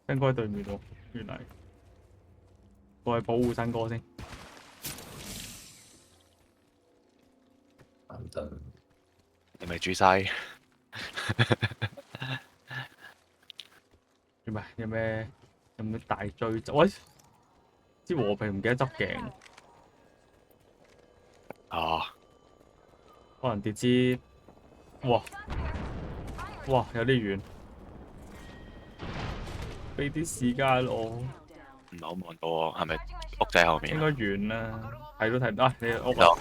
新哥喺對面喎，原嚟我係保護新哥先。等等，你咪煮晒？有咩大追？喂，支和平唔記得執鏡，啊！可能跌支，哇哇有啲遠，俾啲時間我，唔係好望到喎，係咪屋仔後面啊？應該遠啦，睇都睇唔到啊！你屋有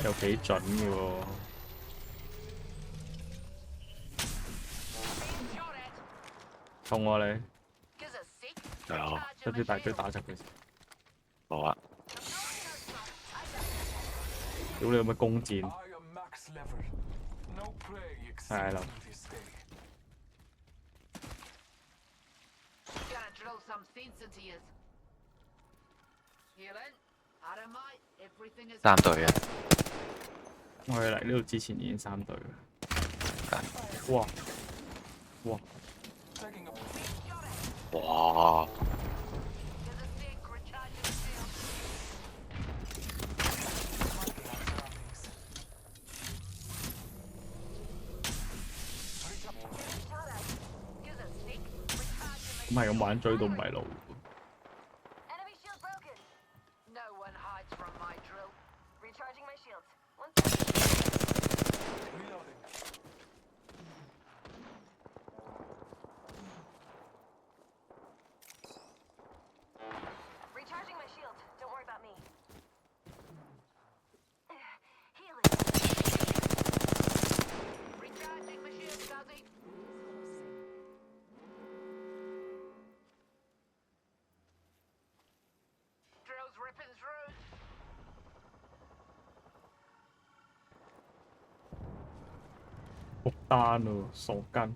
又幾準嘅喎，痛我你，有執啲大追打實佢先，冇啊！屌你有乜弓箭？係啦。三隊啊！我哋嚟呢度之前已經3隊啦。哇哇！哇！咁係咁玩追到唔係路。仆單喎，傻根。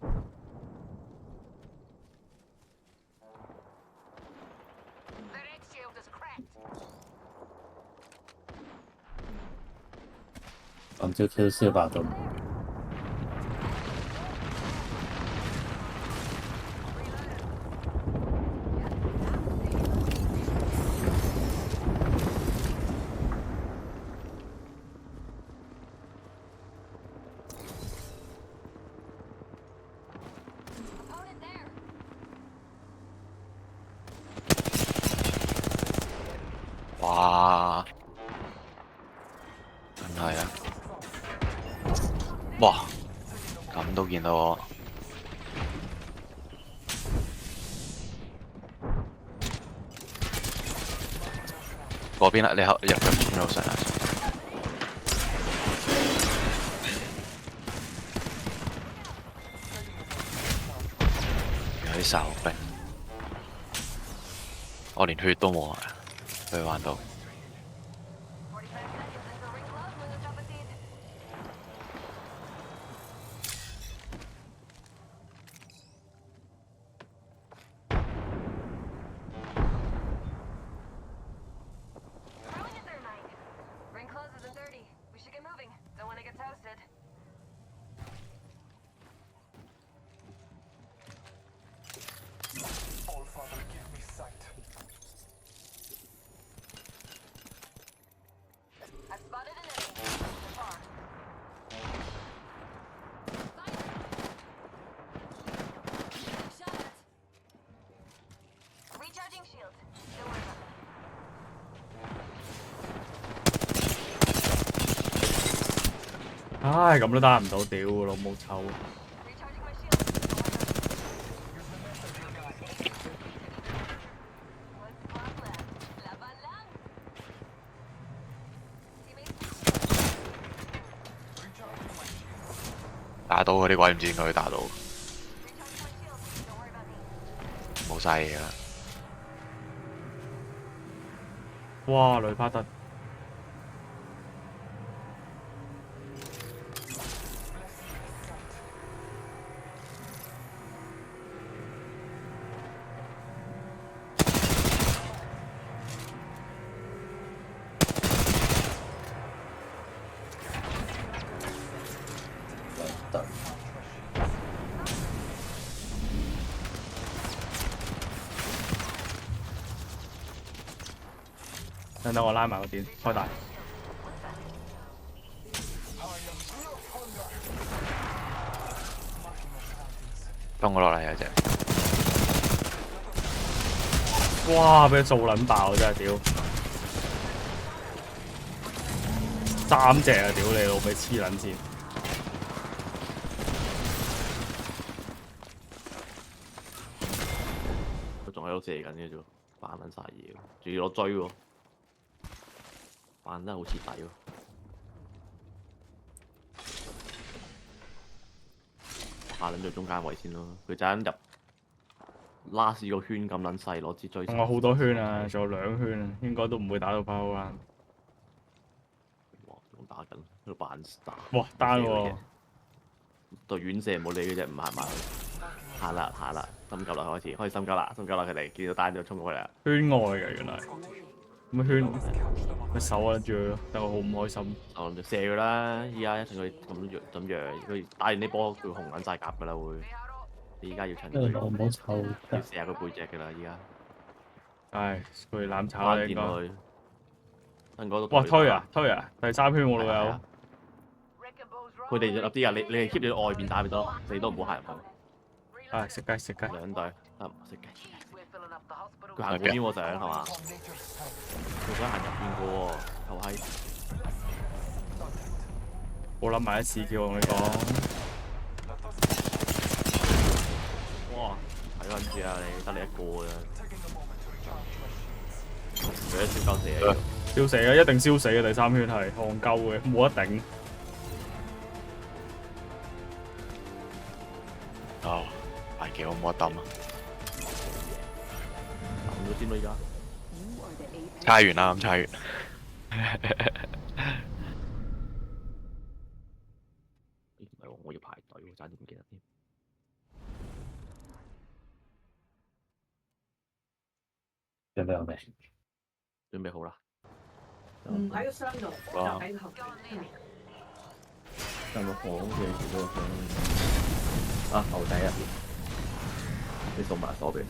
咁就 Q 4把都冇。哇！真係啊！哇！咁都見到我。嗰邊啦，你入村路上啊！有啲哨兵，我連血都冇啊！佢玩到。唉，咁都打唔到，屌老母臭！打到嗰啲鬼唔知點解會打到，冇晒嘢啦！哇，雷帕特！等我拉埋個電，開大。幫我落嚟有隻。哇！俾佢掃撚爆真係屌！3隻啊！屌你老味黐撚線！佢仲喺度射緊嘅啫喎，扮撚晒嘢喎，仲要我追喎，扮得好徹底喎。下撚咗中間位先咯，佢就咁入 last 個圈咁撚細，攞支追。仲有好多圈啊，仲有2圈啊，應該都唔會打到爆啊！哇，仲打緊，喺度扮打。哇，單喎！對遠射冇理嘅啫，唔行埋去。行啦，心急啦，開始心急啦，佢哋見到單就衝過嚟啦。圈外嘅原來，咁圈咪手啊住佢咯，但我好唔開心。我諗住射佢啦，依家一陣佢咁樣，佢打完啲波佢紅撚晒甲噶啦會。你依家要趁佢，我唔好臭要射下佢背脊噶啦依家。唉，佢攬炒翻啦應該。電落去。新嗰度。哇！推啊！第3圈我老友。佢哋入啲啊，你哋 keep 住外邊打咪得咯，你都唔好行入去。唉，食雞。兩隊，食雞。佢行嗰邊喎想係嘛？佢想行入邊個喎，頭閪。我諗埋一次叫我同你講。哇！睇緊住啊你，得你一個咋？佢一燒鳩死啊！燒死啊！一定燒死嘅第3圈係戇鳩嘅，冇得頂。哦，大幾好冇得抌啊！抌咗先咯而家。猜完啦，咁猜完。唔係喎，我要排隊喎，差啲唔記得添。準備好未？準備好啦。唔喺個箱度，就喺後邊。上個房嘅幾多箱？啊，後底啊！你送埋鎖俾。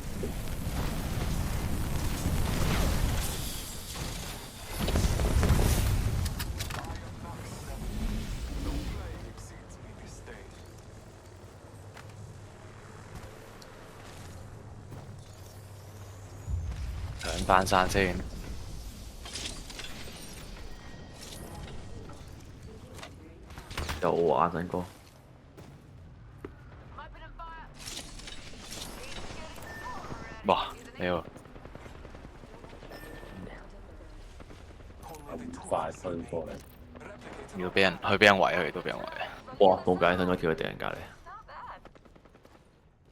上翻山先。有我啊，新哥。哇！屌！咁快推過嚟，要俾人圍，佢哋都俾人圍。哇！冇計，新哥跳喺敵人隔離。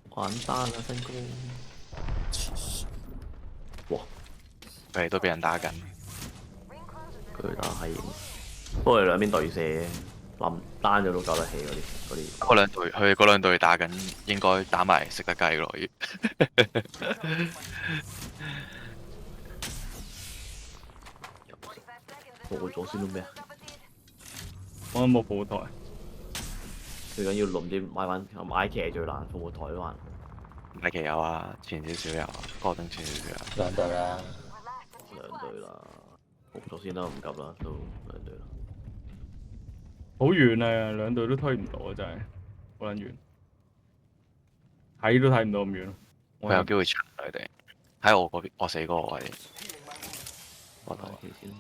玩單啊，新哥！哇！佢哋都俾人打緊。佢打係，不過兩邊對射，冧單咗都救得起嗰啲。佢哋嗰兩隊打緊，應該打埋食得雞咯。報咗先到咩啊？我都冇補台。最緊要輪啲買騎最難，復活台都難。買騎有啊，前少少有，哥登前少少有。兩隊啦，兩隊啦，報咗先啦，唔急啦，都兩隊啦。好遠啊，2隊都推唔到啊，真係好撚遠，睇都睇唔到咁遠。我有機會查佢哋喺我嗰邊，我死嗰個位。我睇期先啦。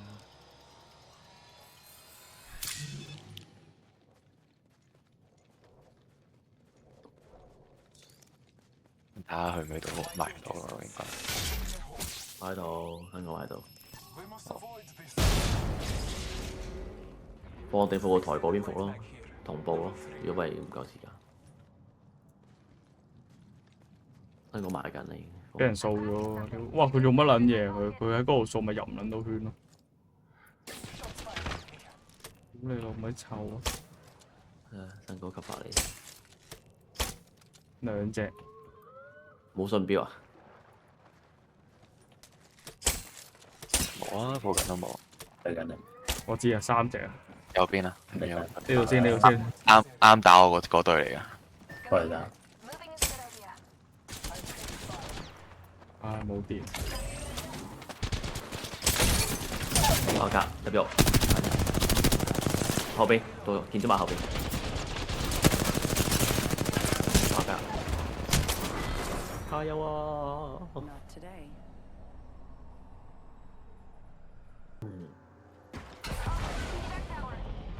睇下去唔去到埋到咯，應該。喺度，香港喺度。幫我哋復活台嗰邊復咯，同步咯。如果唔係唔夠時間。香港買緊你。俾人掃咗，哇！佢做乜撚嘢？佢喺嗰度掃咪入唔撚到圈咯。咁你老味臭啊！新哥級法你。2隻。冇信標啊？冇啊，附近都冇。嚟緊嚟，我知啊，3隻啊。右邊啊，嚟緊呢度先，呢度先。啱打我嗰隊嚟㗎。過嚟啦，啊，冇電。爆格入肉，後邊到見咗埋後邊，爆格，加油啊！ Not today.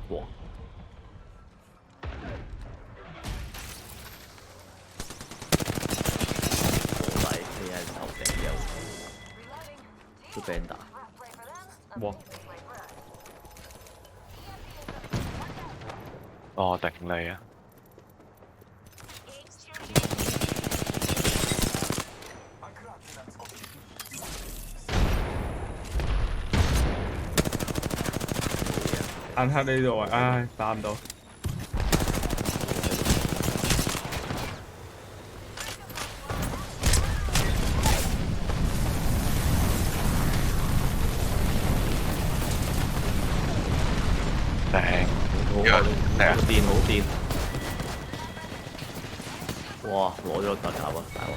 哇！好抵，你係頭頂有，都俾人打。哇！哦，頂你啊！眼黑呢度啊，唉，打唔到。頂，好電，好電！哇，攞咗個特效啊，大鑊！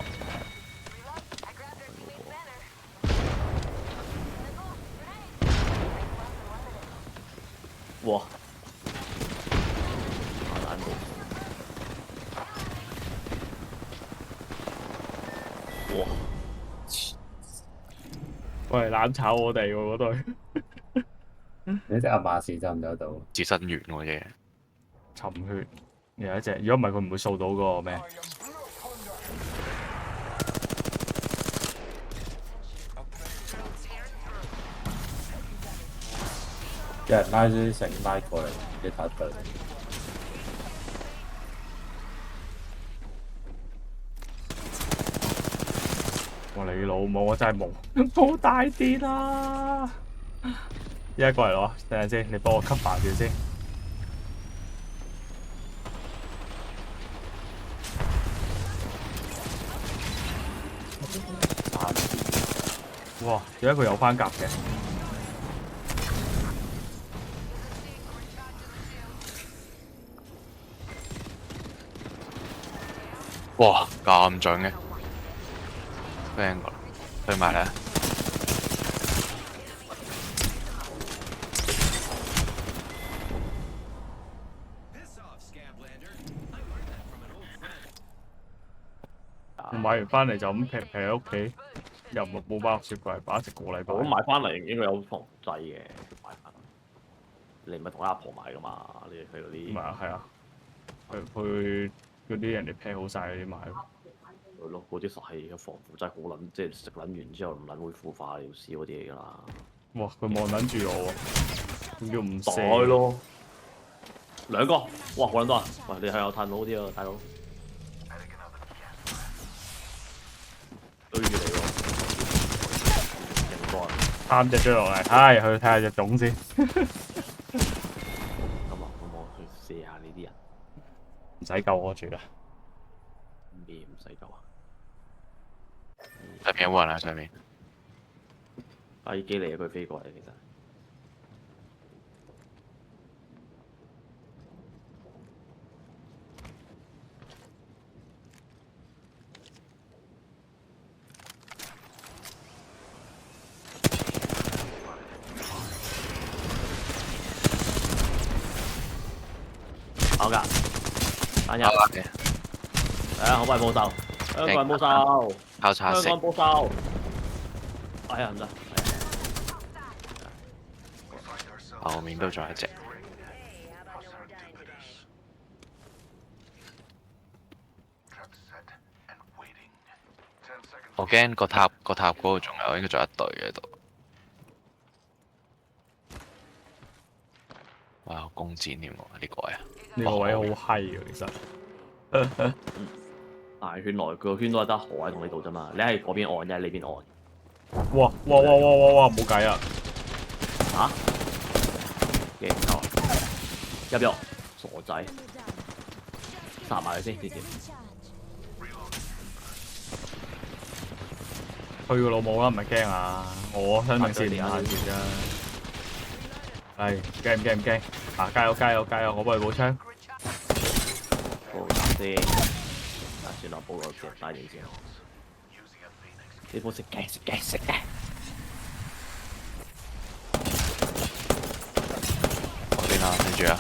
哇！打爛到！哇！喂，攬炒我哋喎嗰隊，你隻亞馬士走唔走到？自身完喎嘢。沉血有一隻，如果唔係佢唔會掃到嗰個咩？有人拉啲繩拉過嚟，一打對。我你老母，我真係冇大啲啦！依家過嚟攞，等陣先，你幫我吸白住先。哇！點解佢有翻甲嘅？哇，咁準嘅，friend 過嚟，對埋嚟。我買完翻嚟就咁劈喺屋企，又冇包雪櫃，擺成個禮拜。我買翻嚟應該有防劑嘅，買翻。你唔係同阿婆買噶嘛？你佢嗰啲。唔係啊，係啊，佢嗰啲人哋劈好晒嗰啲買。係咯，嗰啲實係嘅防腐劑好撚，即係食撚完之後唔撚會腐化要屎嗰啲嘢㗎啦。哇！佢望撚住我喎，點叫唔射袋咯，兩個，哇好撚多啊！喂，你係有炭佬啲啊，大佬。對住你喎，勁多啊！ 3隻追落嚟，唉，去睇下隻種先。咁我去射下呢啲人，唔使救我住啦。咩唔使救啊？上面有冇人啊？上面飛機嚟啊！佢飛過嚟其實。好噶，單人嘅，係啊，好快報仇，香港人報仇，香交叉食港報仇。哎呀唔得，後面都仲有一隻。我驚個塔嗰度仲有，應該仲有一隊喺度。哇！有弓箭添喎，呢個啊！呢個位好閪嘅其實。大圈內佢個圈都係得河喺同你度啫嘛，你係嗰邊岸，一係呢邊岸。哇！冇計啊！嚇？嘅唔夠啊！入肉，傻仔，殺埋佢先，直接。去個老母啦，唔係驚啊！我生命線連下住啫。係驚唔驚？啊！加油！我幫你補槍。補答先。啊，算啦，補個隻大啲先。呢鋪食嘅。住啊！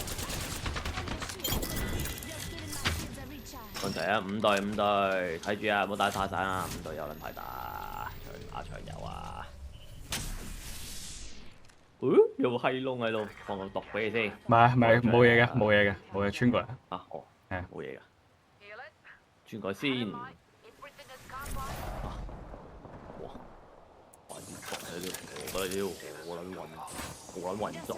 問題啊，5隊5隊，睇住啊，唔好打太散啊，5隊有撚排打，長有啊！有個閪窿喺度，放個毒俾你先。唔係冇嘢嘅，冇嘢嘅，冇嘢穿過嚟。啊，哦，係冇嘢㗎，轉過先。哇！運作喺度，我覺得好撚運作。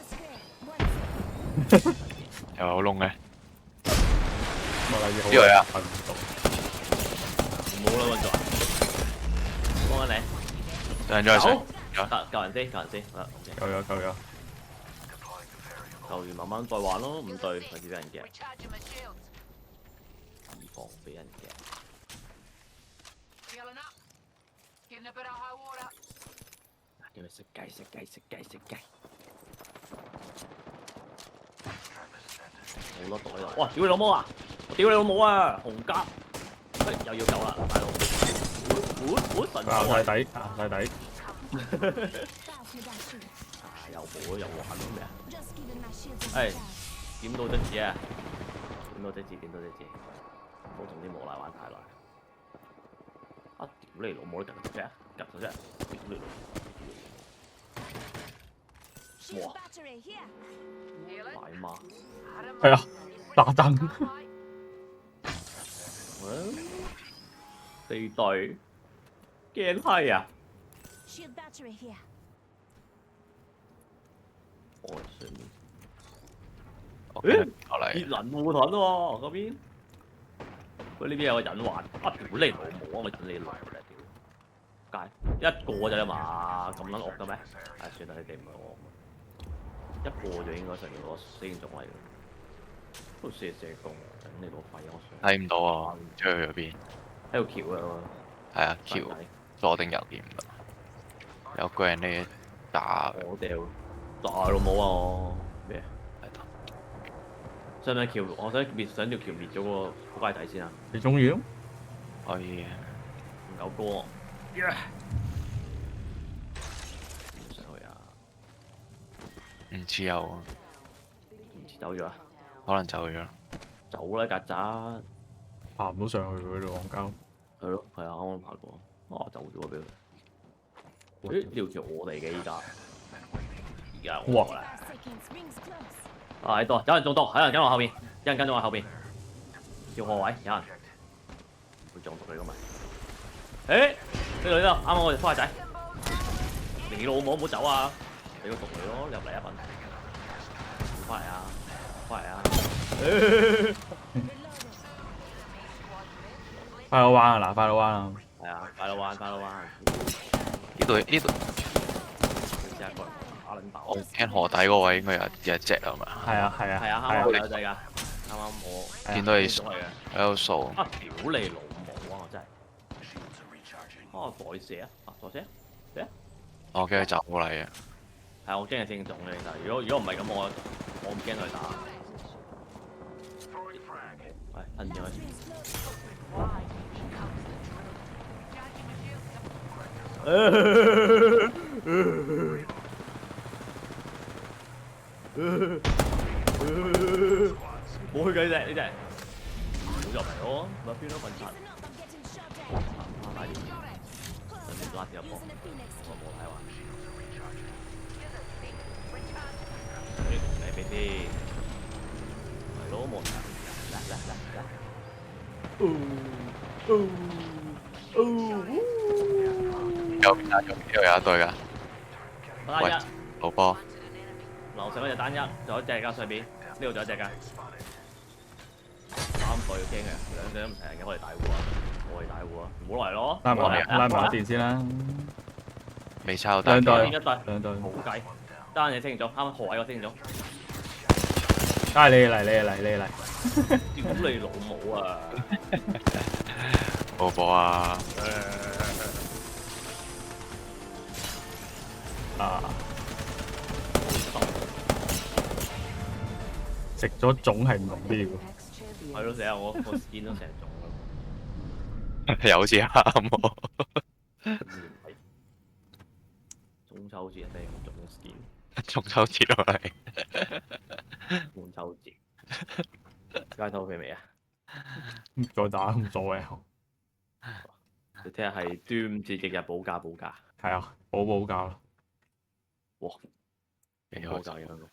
又有窿嘅，冇啦，呢位啊瞓唔到。冇啦運作啊！幫緊你。上咗去上。救人先，救人先，好啦，夠咗。救完慢慢再玩咯，5隊開始俾人夾，二防俾人夾。叫你食雞。好多袋啦！哇！屌你老母啊！我屌你老母啊！紅甲，又要救啦，大佬！神硬晒底，硬晒底。又玩咯咩啊？誒，點到即止啊！點到即止，唔好同啲無賴玩太耐。啊！屌你老母，夾咗啫！屌你老母！哇！大媽！係啊，打燈。4隊驚閪啊！我上面。落嚟熱能護盾喎嗰邊。佢呢邊有個隱患，屌你老母啊！咪你老咧屌！街一個咋嘛？咁撚惡嘅咩？唉，算啦，你哋唔係我。一個就應該上面攞4件種嚟嘅。都射工，等你攞廢我上。睇唔到啊！出去嗰邊。喺度橋啊！係啊，橋左定右見唔到。有個人呢打。我掉大老母啊！我咩？想唔想橋？我想條橋滅咗個仆街仔先啊！你中意咯？可以嘅。唔夠歌。上去啊！唔知有啊，唔知走咗啊？可能走咗。走啦，曱甴！爬唔到上去嗰度戇鳩。係咯，係啊，啱啱爬過。啊，走咗俾佢。咦？呢條橋我哋嘅依家。哇！啊喺度，有人中毒，有人跟我後邊，有人跟咗我後邊。叫何位？有人。會中毒你個咪？誒！呢度，啱啱我哋花仔。你老母唔好走啊！俾個毒你咯，入嚟一份。翻嚟啊！翻嚟啊！快到彎啊！嗱，快到彎啊！係啊，快到彎，快到彎。呢度。試下過嚟打撚爆。我驚河底嗰位應該有一隻啊嘛。係啊，係啊，啱啱有隻㗎。啱啱我見到你種嚟嘅。喺度掃。啊！屌你老母啊！我真係。啊！袋射啊！啊！袋射。射啊！我驚佢走過嚟啊！係我驚係正種嘅，其實如果唔係咁，我唔驚佢打。係吞咗佢。冇去計隻呢隻，冇入嚟咯，咪邊都笨柒。快啲，上面拉住一波，我冇睇話。你俾啲，係咯冇人。右邊啊，右邊呢度有一隊㗎。喂，老波。樓上嗰隻單一，仲有一隻㗎上邊，呢度仲有一隻㗎。3隊驚嘅，2隻都唔成嘅，我哋大戶啊，我哋大戶啊，唔好嚟咯。拉埋電先啦。未抄單。兩隊。冇計，單嘢升咗，啱啱何位我升咗。你嚟。屌你老母啊！老波啊！食咗種係唔同啲嘅。係咯，成日我見到成種咯。又好似啱喎。中秋節人哋種 skin，中秋節落嚟。換秋節，街頭飛未啊？再打唔所謂。你聽日係端午節翌日補假，係啊，補價咯。哇！幾補開心。假嘅香港。